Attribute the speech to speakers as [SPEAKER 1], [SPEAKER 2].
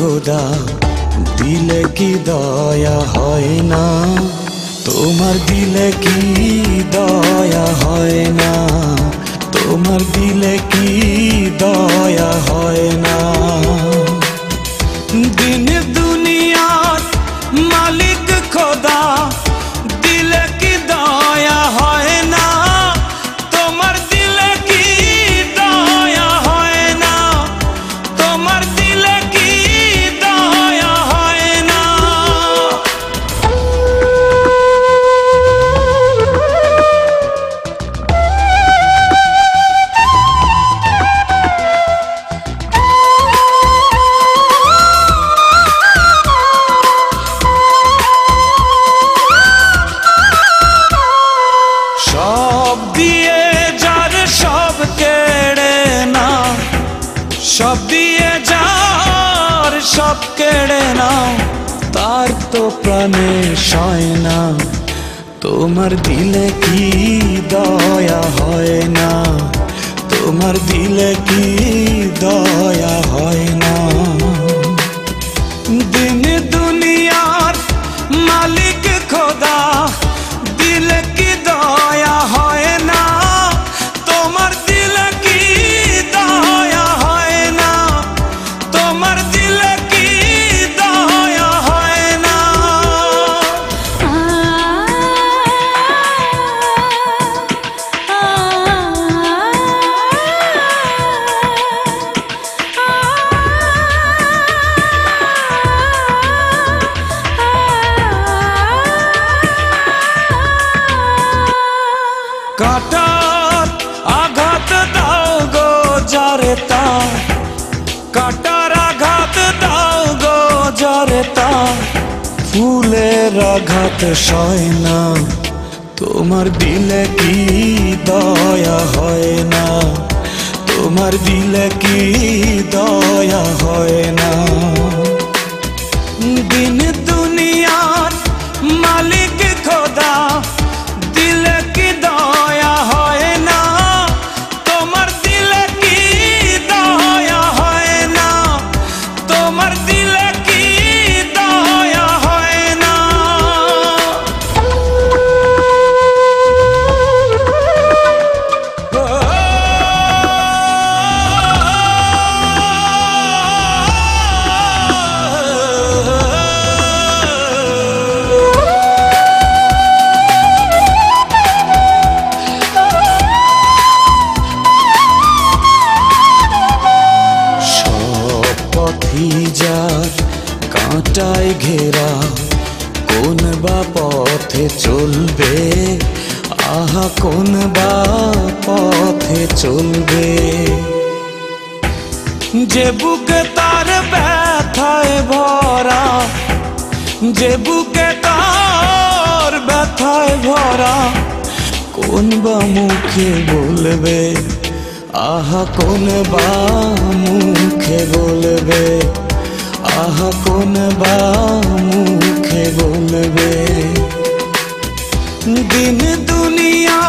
[SPEAKER 1] খোদা দিলে কি দয়া হয় না, তোমার দিলে কি দয়া হয় না, তোমার দিলে কি দয়া হয় না। দিন দুনিয়ার মালিক খোদা দিলে কি দয়া হয় না, তোমার দিলে কি দয়া হয় না, তোমার দিলে কি দয়া হয় না। সব দিয়ে যার সব কেড়ে না, সব দিয়ে যার সব কেড়ে না, তার তো প্রাণে সয় না, তোমার দিলে কি দয়া হয় না, তোমার দিলে কি দয়া হয় না। দিন দুনিয়ার মালিক খোদা দিলে কি দয়া হয় না, তোমার দিলে কি দয়া হয় না, তোমার দিলে কি দয়া হয় না। কাটার আঘাত দাও গো যারে তার, কাটার আঘাত দাও গো যারে তার, ফুলের আঘাত সয় না, তোমার দিলে কি দয়া হয় না, তোমার দিলে কি দয়া হয় না। দিন দুনিয়ার মালিক খোদা দিলে কি দয়া হয় না, তোমার দিলে কি দয়া হয় না, তোমার দিলে কি দয়া হয় না। যার কাঁটায় ঘেরা কোন বা পথে চলবে, আহা কোন বা পথে চলবে। যে বুকে তার ব্যথায় ভরা, যে বুকে তার ব্যথায় ভরা, কোন বা মুখে বলবে, আহা কোন বা মুখে বলবে, আহা কোন বা মুখে বলবে। দিন দুনিয়া